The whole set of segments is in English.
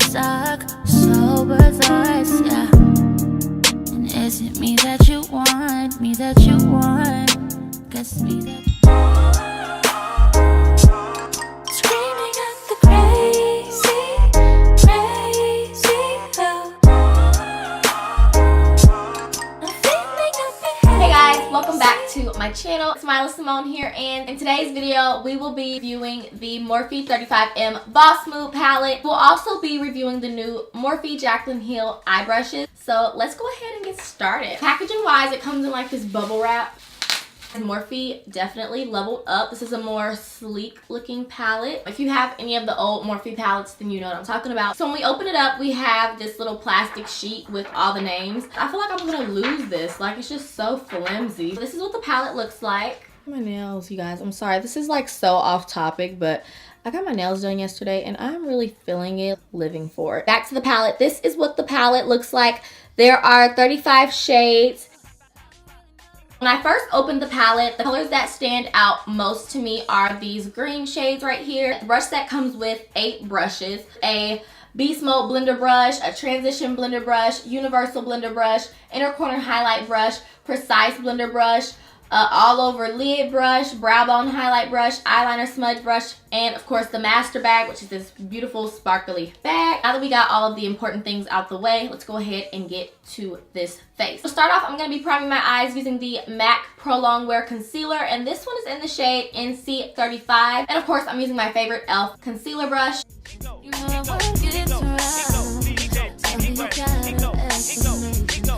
suck sober thoughts, yeah. And is it me that you want? Me that you want? Guess me that screaming at the crazy I'm feeling up. Hey guys, welcome back to my channel. It's Myla Simone here, and in today's video we will be reviewing the Morphe 35M Boss Mood palette. We'll also be reviewing the new Morphe Jaclyn Hill eye brushes. So let's go ahead and get started. Packaging wise, it comes in like this bubble wrap. And Morphe definitely leveled up. This is a more sleek looking palette. If you have any of the old Morphe palettes, then you know what I'm talking about. So when we open it up, we have this little plastic sheet with all the names. I feel like I'm gonna lose this. Like, it's just so flimsy. This is what the palette looks like. My nails, you guys. I'm sorry. This is like so off topic, but I got my nails done yesterday and I'm really feeling it, living for it. Back to the palette. This is what the palette looks like. There are 35 shades. When I first opened the palette, the colors that stand out most to me are these green shades right here. The brush set comes with 8 brushes. A Beast Mode blender brush, a transition blender brush, universal blender brush, inner corner highlight brush, precise blender brush, all over lid brush, brow bone highlight brush, eyeliner smudge brush, and of course the Mmaster bag, which is this beautiful sparkly bag. Now that we got all of the important things out the way, let's go ahead and get to this face. To start off, I'm going to be priming my eyes using the MAC Pro Longwear Concealer, and this one is in the shade NC35. And of course, I'm using my favorite e.l.f. concealer brush. You know I wanna get around. Tell me you got an explanation.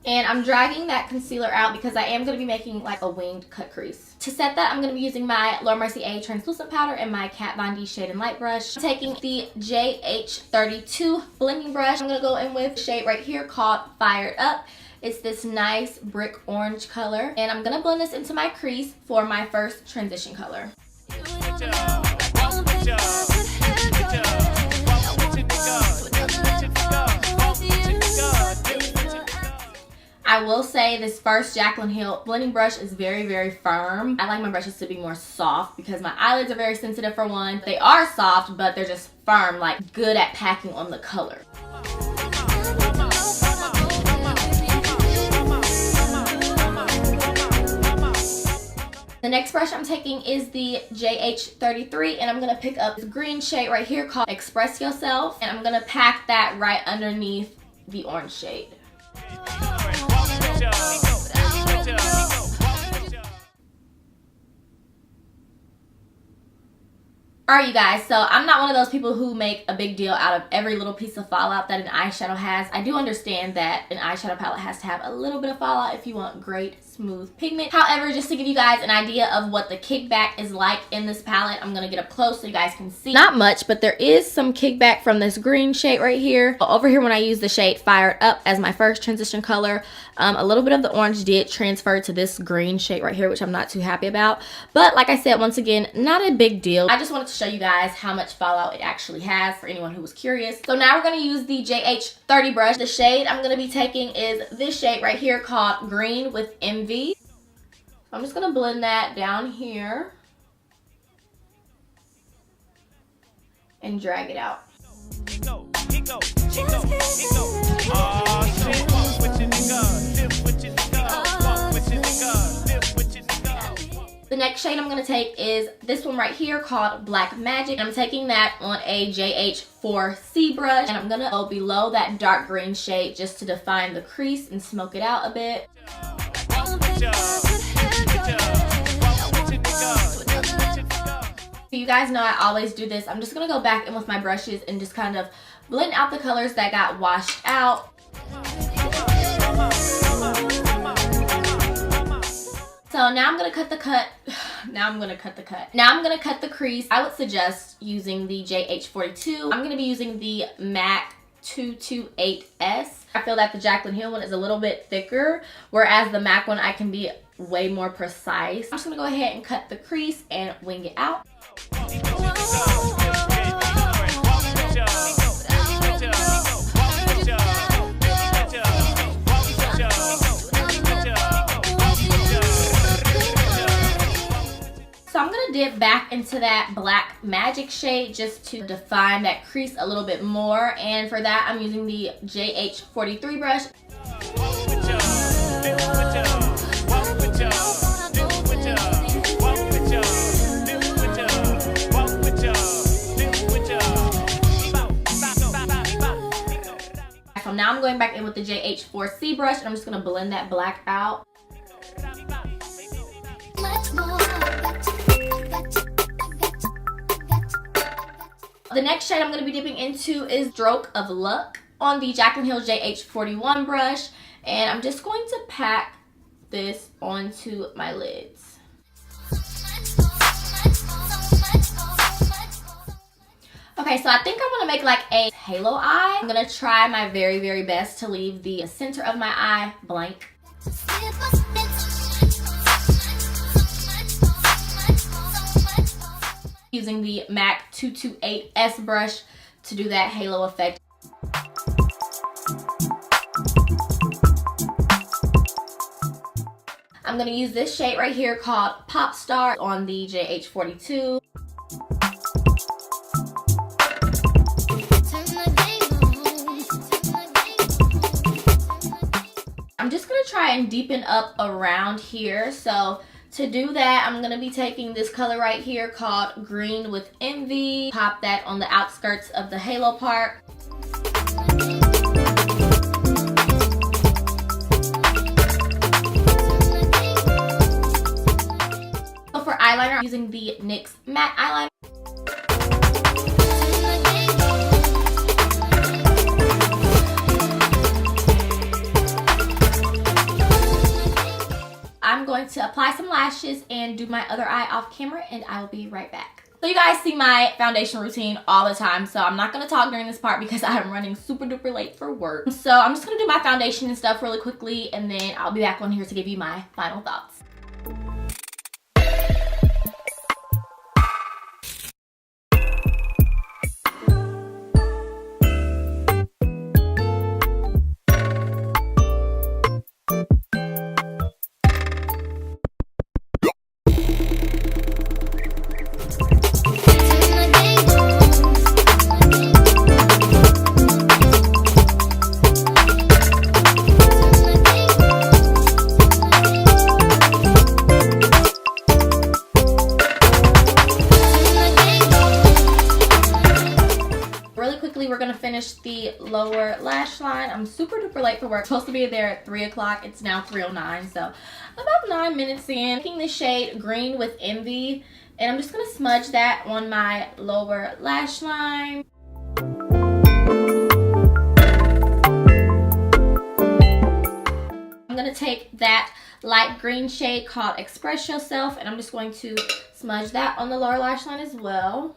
And I'm dragging that concealer out because I am going to be making like a winged cut crease. To set that, I'm going to be using my Mercier translucent powder and my Kat Von D shade and light brush. I'm taking the JH32 blending brush. I'm going to go in with a shade right here called Fired Up. It's this nice brick orange color. And I'm going to blend this into my crease for my first transition color. I will say this first Jaclyn Hill blending brush is very, very firm. I like my brushes to be more soft because my eyelids are very sensitive for one. They are soft, but they're just firm, like good at packing on the color. The next brush I'm taking is the JH33, and I'm going to pick up this green shade right here called Express Yourself, and I'm going to pack that right underneath the orange shade. Alright you guys, so I'm not one of those people who make a big deal out of every little piece of fallout that an eyeshadow has. I do understand that an eyeshadow palette has to have a little bit of fallout if you want great smooth pigment. However, just to give you guys an idea of what the kickback is like in this palette, I'm going to get up close so you guys can see. Not much, but there is some kickback from this green shade right here. Over here when I use the shade Fired Up as my first transition color, a little bit of the orange did transfer to this green shade right here, which I'm not too happy about. But like I said, once again, not a big deal. I just wanted to show you guys how much fallout it actually has for anyone who was curious. So now we're going to use the JH30 brush. The shade I'm going to be taking is this shade right here called Green with Envy. I'm just going to blend that down here and drag it out. The next shade I'm going to take is this one right here called Black Magic. I'm taking that on a JH4C brush, and I'm going to go below that dark green shade just to define the crease and smoke it out a bit. You guys know I always do this. I'm just going to go back in with my brushes and just kind of blend out the colors that got washed out. So now I'm going to cut the cut. Now I'm going to cut the crease. I would suggest using the JH42. I'm going to be using the MAC 228S. I feel that the Jaclyn Hill one is a little bit thicker, whereas the MAC one I can be way more precise. I'm just going to go ahead and cut the crease and wing it out. So I'm I'm going to dip back into that Black Magic shade just to define that crease a little bit more. And for that, I'm using the JH43 brush. So now I'm going back in with the JH4C brush, and I'm just going to blend that black out. The next shade I'm going to be dipping into is Stroke of Luck on the Jaclyn Hill JH41 brush, and I'm just going to pack this onto my lids. Okay, so I think I'm going to make like a halo eye. I'm going to try my very, very best to leave the center of my eye blank. Using the MAC 228S brush to do that halo effect. I'm going to use this shade right here called Pop Star on the JH42. I'm just going to try and deepen up around here. So to do that, I'm going to be taking this color right here called Green with Envy. Pop that on the outskirts of the halo part. So for eyeliner, I'm using the NYX matte eyeliner. I'm going to apply some lashes and do my other eye off camera, and I will be right back. So you guys see my foundation routine all the time, so I'm not going to talk during this part because I'm running super duper late for work. So I'm just going to do my foundation and stuff really quickly, and then I'll be back on here to give you my final thoughts. We're gonna finish the lower lash line. I'm super duper late for work. Supposed to be there at 3 o'clock. It's now 3:09, so about 9 minutes in. Taking the shade Green with Envy, and I'm just gonna smudge that on my lower lash line. I'm gonna take that light green shade called Express Yourself, and I'm just going to smudge that on the lower lash line as well.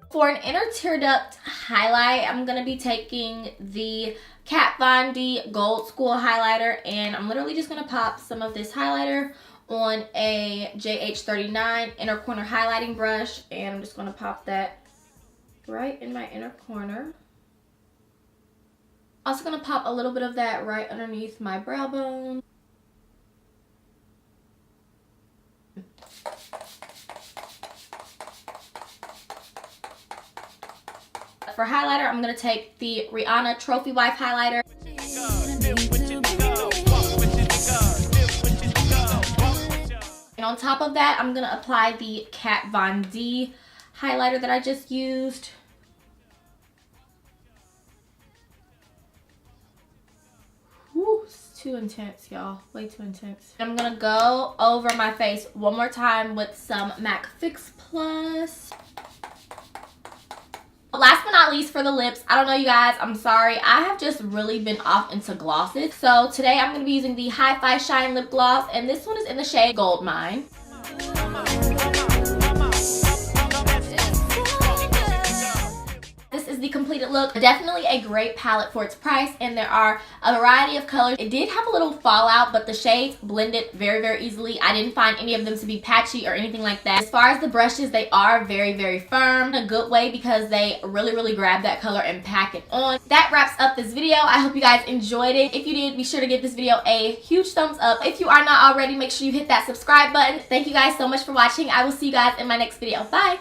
For an inner tear duct highlight, I'm going to be taking the Kat Von D Gold Skool highlighter, and I'm literally just going to pop some of this highlighter on a JH39 inner corner highlighting brush, and I'm just going to pop that right in my inner corner. Also going to pop a little bit of that right underneath my brow bone. For highlighter, I'm going to take the Rihanna Trophy Wife highlighter. And on top of that, I'm going to apply the Kat Von D highlighter that I just used. Whew, it's too intense, y'all. Way too intense. I'm going to go over my face one more time with some MAC Fix Plus. Last but not least, for the lips, I don't know, you guys, I'm sorry, I have just really been off into glosses. So today I'm going to be using the Hi-Fi Shine lip gloss, and this one is in the shade Goldmine. This is is the completed look. Definitely a great palette for its price, and there are a variety of colors. It did have a little fallout, but the shades blended very, very easily. I didn't find any of them to be patchy or anything like that. As far as the brushes, they are very, very firm in a good way because they really, really grab that color and pack it on. That wraps up this video. I hope you guys enjoyed it. If you did, be sure to give this video a huge thumbs up. If you are not already, make sure you hit that subscribe button. Thank you guys so much for watching. I will see you guys in my next video. Bye.